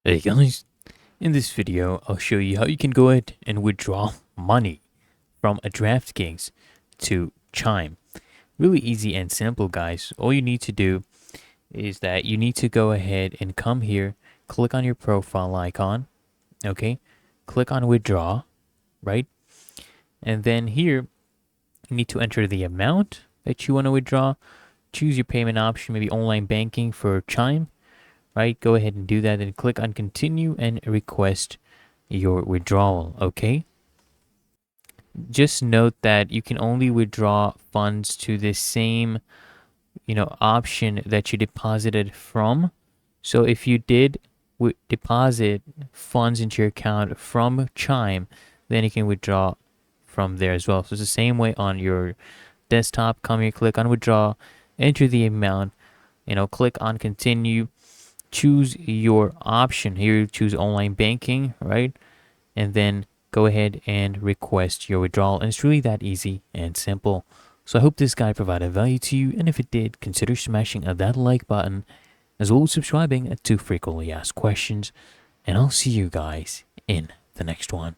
Hey guys, in this video I'll show you how you can go ahead and withdraw money from a Draftkings to Chime. Really easy and simple, guys. All you need to do is that you need to go ahead and come here, click on your profile icon, okay? Click on withdraw, right? And then here you need to enter the amount that you want to withdraw. Choose your payment option, maybe online banking for Chime, right? Go ahead and do that and click on continue and request your withdrawal, okay? Just note that you can only withdraw funds to the same, option that you deposited from. So if you did deposit funds into your account from Chime, then you can withdraw from there as well. So it's the same way on your desktop. Come here, click on withdraw, enter the amount, click on continue, choose your option here, choose online banking, right? And then go ahead and request your withdrawal. And it's really that easy and simple. So I hope this guide provided value to you, and if it did, consider smashing that like button, as well as subscribing to frequently asked questions, and I'll see you guys in the next one.